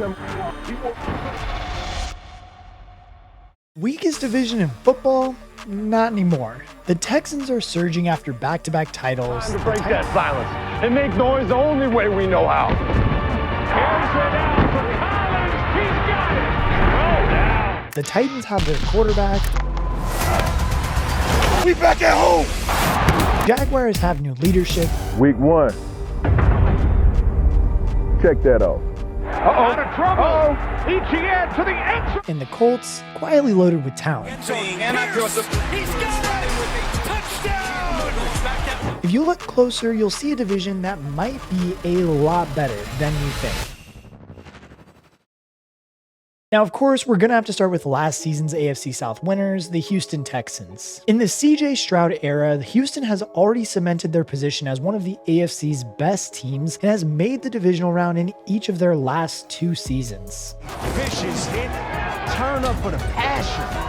him. Weakest division in football? Not anymore. The Texans are surging after back-to-back titles. Time to break that silence and make noise the only way we know how. Here's it out for Collins. He's got it. Roll down. The Titans have their quarterback. We back at home. Jaguars have new leadership. Week 1. Check that out. Out of trouble. ETN to the end zone. And the Colts, quietly loaded with talent. He's got it. Touchdown. If you look closer, you'll see a division that might be a lot better than you think. Now, of course, we're going to have to start with last season's AFC South winners, the Houston Texans. In the CJ Stroud era, Houston has already cemented their position as one of the AFC's best teams and has made the divisional round in each of their last 2 seasons. Vicious hit, turn up for the passion.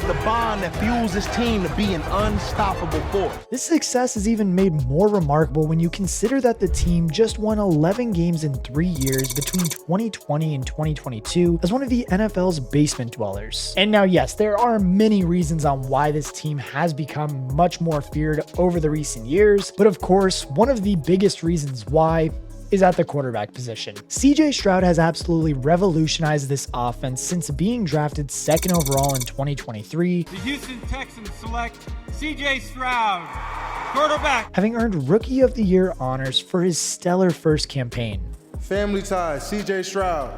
The bond that fuels this team to be an unstoppable force. This success is even made more remarkable when you consider that the team just won 11 games in 3 years between 2020 and 2022 as one of the NFL's basement dwellers. And now, yes, there are many reasons on why this team has become much more feared over the recent years, but of course, one of the biggest reasons why is at the quarterback position. CJ Stroud has absolutely revolutionized this offense since being drafted 2nd overall in 2023. The Houston Texans select CJ Stroud, quarterback, having earned Rookie of the Year honors for his stellar first campaign. Family ties, CJ Stroud.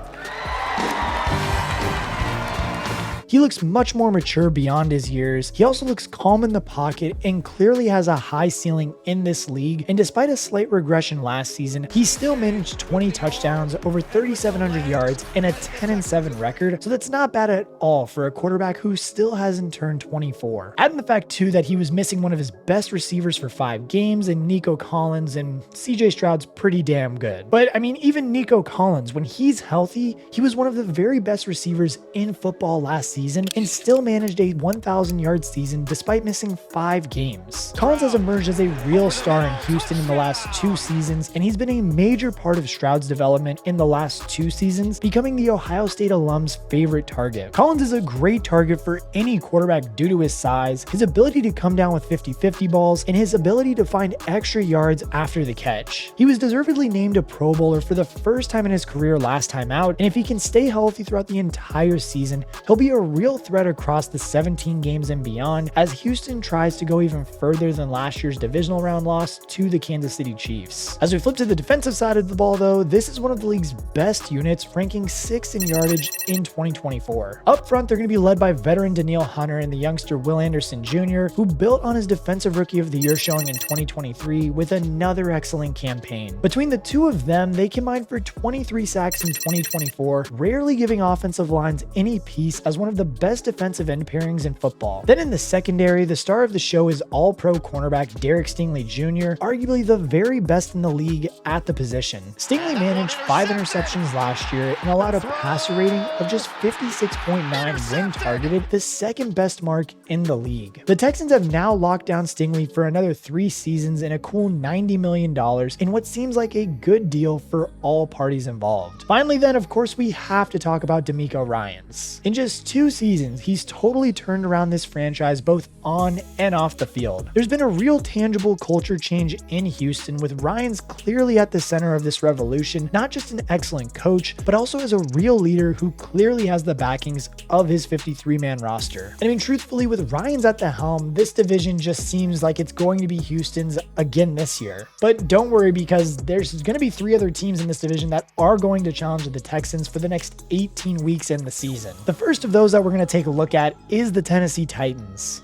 He looks much more mature beyond his years. He also looks calm in the pocket and clearly has a high ceiling in this league. And despite a slight regression last season, he still managed 20 touchdowns, over 3,700 yards, and a 10-7 record. So that's not bad at all for a quarterback who still hasn't turned 24. Add in the fact too that he was missing one of his best receivers for 5 games in Nico Collins, and CJ Stroud's pretty damn good. But I mean, even Nico Collins, when he's healthy, he was one of the very best receivers in football last season and still managed a 1,000-yard season despite missing 5 games. Collins has emerged as a real star in Houston in the last 2 seasons, and he's been a major part of Stroud's development in the last 2 seasons, becoming the Ohio State alum's favorite target. Collins is a great target for any quarterback due to his size, his ability to come down with 50-50 balls, and his ability to find extra yards after the catch. He was deservedly named a Pro Bowler for the first time in his career last time out, and if he can stay healthy throughout the entire season, he'll be a real threat across the 17 games and beyond as Houston tries to go even further than last year's divisional round loss to the Kansas City Chiefs. As we flip to the defensive side of the ball though, this is one of the league's best units, ranking 6th in yardage in 2024. Up front, they're going to be led by veteran Danielle Hunter and the youngster Will Anderson Jr., who built on his defensive rookie of the year showing in 2023 with another excellent campaign. Between the two of them, they combined for 23 sacks in 2024, rarely giving offensive lines any peace as one of the best defensive end pairings in football. Then in the secondary, the star of the show is all-pro cornerback Derek Stingley Jr., arguably the very best in the league at the position. Stingley managed 5 interceptions last year and allowed a passer rating of just 56.9 when targeted, the second best mark in the league. The Texans have now locked down Stingley for another 3 seasons and a cool $90 million in what seems like a good deal for all parties involved. Finally then, of course, we have to talk about DeMeco Ryans. In just 2 seasons, he's totally turned around this franchise both on and off the field. There's been a real tangible culture change in Houston, with Ryans clearly at the center of this revolution, not just an excellent coach, but also as a real leader who clearly has the backings of his 53-man roster. And I mean, truthfully, with Ryans at the helm, this division just seems like it's going to be Houston's again this year. But don't worry, because there's going to be 3 other teams in this division that are going to challenge the Texans for the next 18 weeks in the season. The first of those that we're going to take a look at is the Tennessee Titans.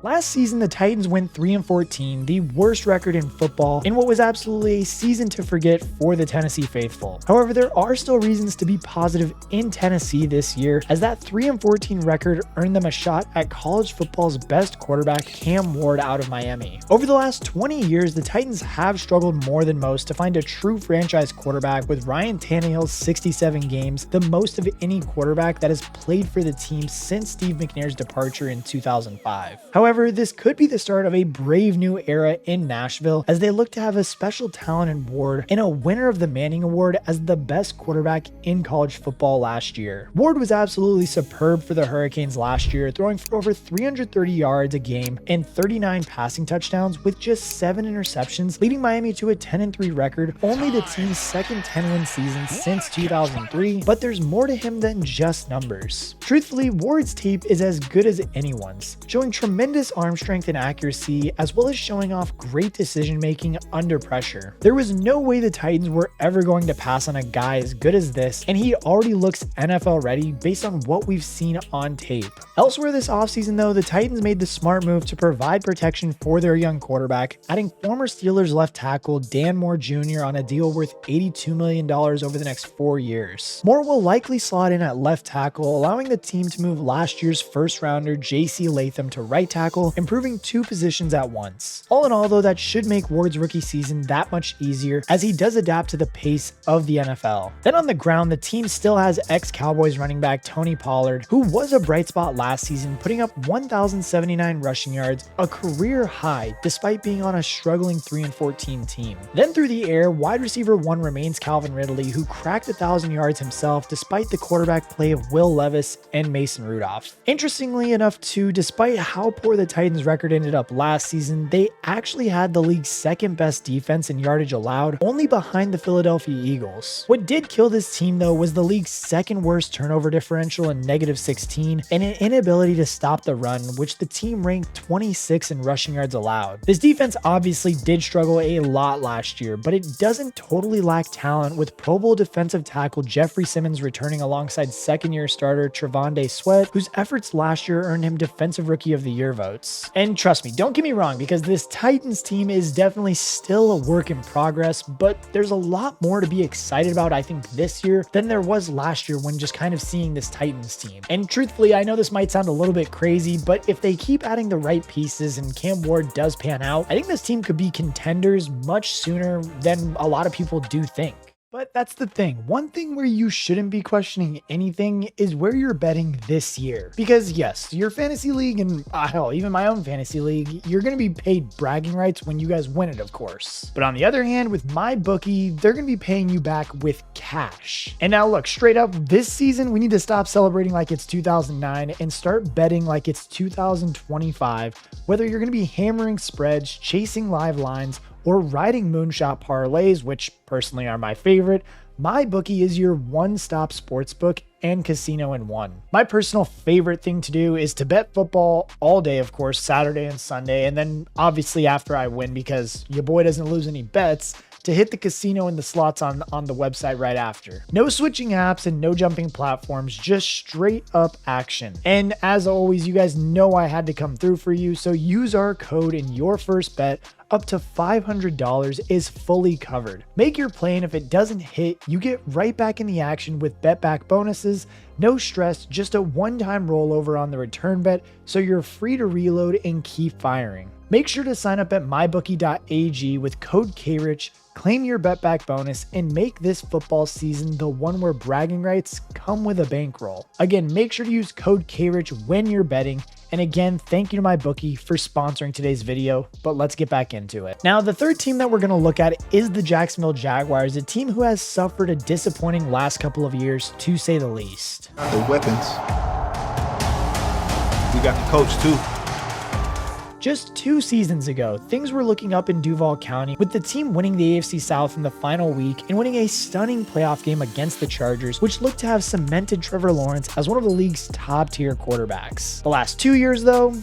Last season, the Titans went 3-14, the worst record in football, in what was absolutely a season to forget for the Tennessee faithful. However, there are still reasons to be positive in Tennessee this year, as that 3-14 record earned them a shot at college football's best quarterback, Cam Ward, out of Miami. Over the last 20 years, the Titans have struggled more than most to find a true franchise quarterback, with Ryan Tannehill's 67 games, the most of any quarterback that has played for the team since Steve McNair's departure in 2005. However, However, this could be the start of a brave new era in Nashville as they look to have a special talent award and a winner of the Manning Award as the best quarterback in college football last year. Ward was absolutely superb for the Hurricanes last year, throwing for over 330 yards a game and 39 passing touchdowns with just 7 interceptions, leading Miami to a 10-3 record, only the team's second 10-win season since 2003, but there's more to him than just numbers. Truthfully, Ward's tape is as good as anyone's, showing tremendous arm strength and accuracy, as well as showing off great decision-making under pressure. There was no way the Titans were ever going to pass on a guy as good as this, and he already looks NFL ready based on what we've seen on tape. Elsewhere this offseason though, the Titans made the smart move to provide protection for their young quarterback, adding former Steelers left tackle Dan Moore Jr. on a deal worth $82 million over the next 4 years. Moore will likely slot in at left tackle, allowing the team to move last year's first rounder JC Latham to right tackle, improving 2 positions at once. All in all though, that should make Ward's rookie season that much easier as he does adapt to the pace of the NFL. Then on the ground, the team still has ex-Cowboys running back Tony Pollard, who was a bright spot last season, putting up 1,079 rushing yards, a career high, despite being on a struggling 3-14 team. Then through the air, wide receiver 1 remains Calvin Ridley, who cracked 1,000 yards himself despite the quarterback play of Will Levis and Mason Rudolph. Interestingly enough too, despite how poor the Titans record ended up last season, they actually had the league's second best defense in yardage allowed, only behind the Philadelphia Eagles. What did kill this team though was the league's second worst turnover differential in -16 and an inability to stop the run, which the team ranked 26 in rushing yards allowed. This defense obviously did struggle a lot last year, but it doesn't totally lack talent, with Pro Bowl defensive tackle Jeffrey Simmons returning alongside second-year starter Trevonde Sweat, whose efforts last year earned him Defensive Rookie of the Year votes. And trust me, don't get me wrong, because this Titans team is definitely still a work in progress, but there's a lot more to be excited about, I think, this year than there was last year when just kind of seeing this Titans team. And truthfully, I know this might sound a little bit crazy, but if they keep adding the right pieces and Cam Ward does pan out, I think this team could be contenders much sooner than a lot of people do think. But that's the thing. One thing where you shouldn't be questioning anything is where you're betting this year. Because yes, your fantasy league and hell, even my own fantasy league, you're going to be paid bragging rights when you guys win it, of course. But on the other hand, with my bookie, they're going to be paying you back with cash. And now look, straight up, this season, we need to stop celebrating like it's 2009 and start betting like it's 2025, whether you're going to be hammering spreads, chasing live lines, or riding moonshot parlays, which personally are my favorite. MyBookie is your one-stop sportsbook and casino in one. My personal favorite thing to do is to bet football all day, of course, Saturday and Sunday, and then obviously after I win, because your boy doesn't lose any bets, to hit the casino and the slots on the website right after. No switching apps and no jumping platforms, just straight up action. And as always, you guys know I had to come through for you, so use our code and your first bet up to $500 is fully covered. Make your play, and if it doesn't hit, you get right back in the action with bet back bonuses. No stress, just a one-time rollover on the return bet, so you're free to reload and keep firing. Make sure to sign up at mybookie.ag with code KRICH, claim your bet back bonus, and make this football season the one where bragging rights come with a bankroll. Again, make sure to use code KRICH when you're betting. And again, thank you to MyBookie for sponsoring today's video, but let's get back into it. Now, the third team that we're going to look at is the Jacksonville Jaguars, a team who has suffered a disappointing last couple of years, to say the least. The weapons. We got the coach too. Just 2 seasons ago, things were looking up in Duval County, with the team winning the AFC South in the final week and winning a stunning playoff game against the Chargers, which looked to have cemented Trevor Lawrence as one of the league's top-tier quarterbacks. The last 2 years, though,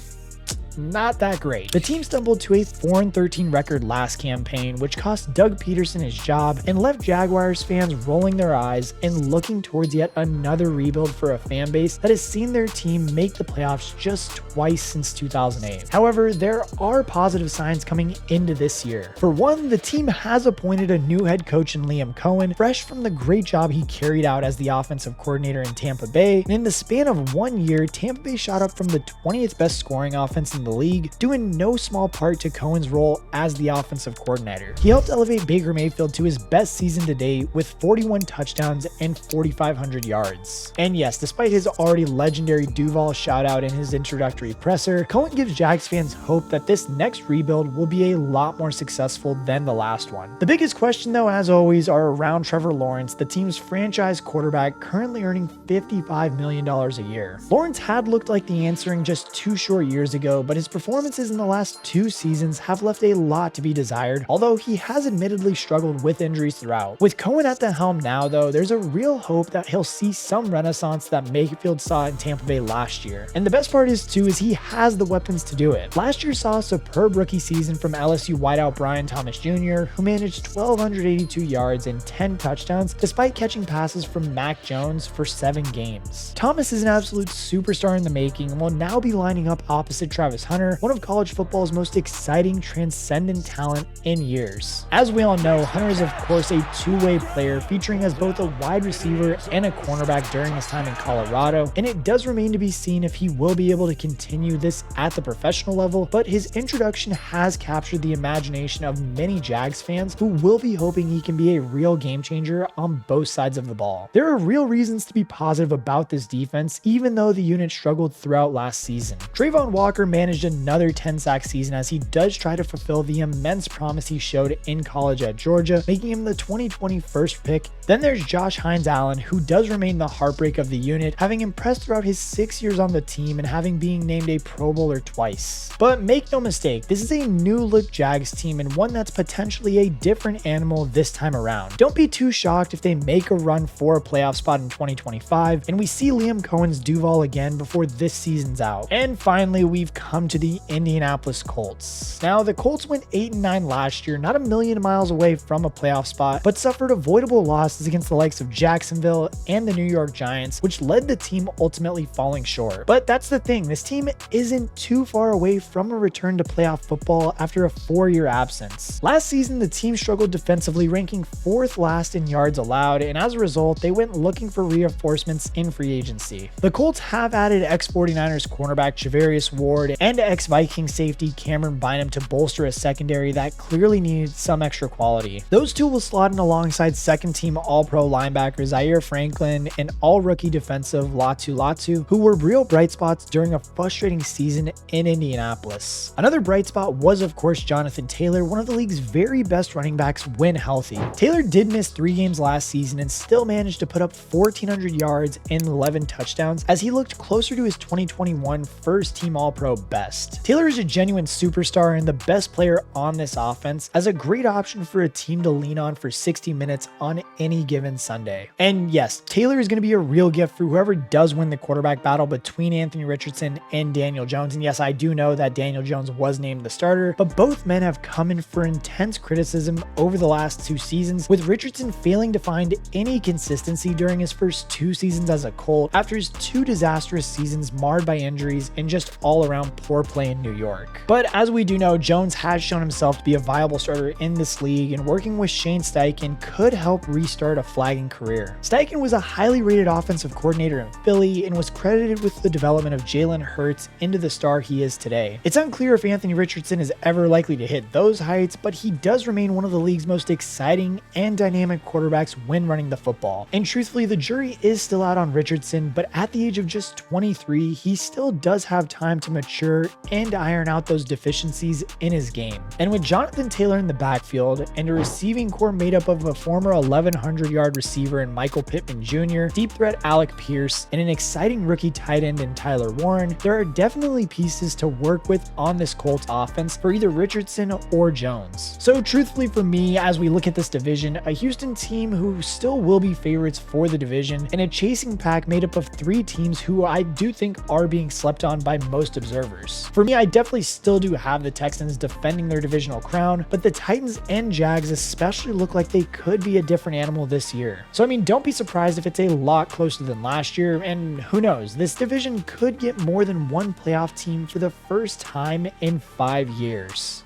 not that great. The team stumbled to a 4-13 record last campaign, which cost Doug Peterson his job and left Jaguars fans rolling their eyes and looking towards yet another rebuild for a fan base that has seen their team make the playoffs just twice since 2008. However, there are positive signs coming into this year. For one, the team has appointed a new head coach in Liam Cohen, fresh from the great job he carried out as the offensive coordinator in Tampa Bay. And in the span of 1 year, Tampa Bay shot up from the 20th best scoring offense in the the league, due in no small part to Cohen's role as the offensive coordinator. He helped elevate Baker Mayfield to his best season to date with 41 touchdowns and 4,500 yards. And yes, despite his already legendary Duval shoutout in his introductory presser, Cohen gives Jags fans hope that this next rebuild will be a lot more successful than the last one. The biggest question though, as always, are around Trevor Lawrence, the team's franchise quarterback currently earning $55 million a year. Lawrence had looked like the answering just 2 short years ago, but his performances in the last 2 seasons have left a lot to be desired, although he has admittedly struggled with injuries throughout. With Cohen at the helm now though, there's a real hope that he'll see some renaissance that Mayfield saw in Tampa Bay last year. And the best part is he has the weapons to do it. Last year saw a superb rookie season from LSU wideout Brian Thomas Jr., who managed 1,282 yards and 10 touchdowns despite catching passes from Mac Jones for 7 games. Thomas is an absolute superstar in the making and will now be lining up opposite Travis Hunter, one of college football's most exciting, transcendent talent in years. As we all know, Hunter is of course a two-way player, featuring as both a wide receiver and a cornerback during his time in Colorado, and it does remain to be seen if he will be able to continue this at the professional level, but his introduction has captured the imagination of many Jags fans who will be hoping he can be a real game changer on both sides of the ball. There are real reasons to be positive about this defense, even though the unit struggled throughout last season. Trayvon Walker managed another 10-sack season as he does try to fulfill the immense promise he showed in college at Georgia, making him the 2020 first pick. Then there's Josh Hines-Allen, who does remain the heartbreak of the unit, having impressed throughout his 6 years on the team and having being named a Pro Bowler twice. But make no mistake, this is a new-look Jags team and one that's potentially a different animal this time around. Don't be too shocked if they make a run for a playoff spot in 2025 and we see Liam Cohen's Duval again before this season's out. And finally, we've come to the Indianapolis Colts. Now, the Colts went 8-9 last year, not a million miles away from a playoff spot, but suffered avoidable losses against the likes of Jacksonville and the New York Giants, which led the team ultimately falling short. But that's the thing, this team isn't too far away from a return to playoff football after a 4-year absence. Last season, the team struggled defensively, ranking 4th last in yards allowed, and as a result, they went looking for reinforcements in free agency. The Colts have added ex-49ers cornerback Javarius Ward and ex-Viking safety Cameron Bynum to bolster a secondary that clearly needed some extra quality. Those two will slot in alongside second-team All-Pro linebacker Zaire Franklin and all-rookie defensive Latu, who were real bright spots during a frustrating season in Indianapolis. Another bright spot was, of course, Jonathan Taylor, one of the league's very best running backs when healthy. Taylor did miss 3 games last season and still managed to put up 1,400 yards and 11 touchdowns as he looked closer to his 2021 first-team All-Pro best. Taylor is a genuine superstar and the best player on this offense, as a great option for a team to lean on for 60 minutes on any given Sunday. And yes, Taylor is going to be a real gift for whoever does win the quarterback battle between Anthony Richardson and Daniel Jones. And yes, I do know that Daniel Jones was named the starter, but both men have come in for intense criticism over the last 2 seasons, with Richardson failing to find any consistency during his first 2 seasons as a Colt after his 2 disastrous seasons marred by injuries and just all-around poor play in New York. But as we do know, Jones has shown himself to be a viable starter in this league, and working with Shane Steichen could help restart a flagging career. Steichen was a highly rated offensive coordinator in Philly and was credited with the development of Jalen Hurts into the star he is today. It's unclear if Anthony Richardson is ever likely to hit those heights, but he does remain one of the league's most exciting and dynamic quarterbacks when running the football. And truthfully, the jury is still out on Richardson, but at the age of just 23, he still does have time to mature and iron out those deficiencies in his game. And with Jonathan Taylor in the backfield and a receiving core made up of a former 1,100-yard receiver in Michael Pittman Jr., deep threat Alec Pierce, and an exciting rookie tight end in Tyler Warren, there are definitely pieces to work with on this Colts offense for either Richardson or Jones. So truthfully for me, as we look at this division, a Houston team who still will be favorites for the division, and a chasing pack made up of 3 teams who I do think are being slept on by most observers. For me, I definitely still do have the Texans defending their divisional crown, but the Titans and Jags especially look like they could be a different animal this year. So I mean, don't be surprised if it's a lot closer than last year, and who knows, this division could get more than one playoff team for the first time in 5 years.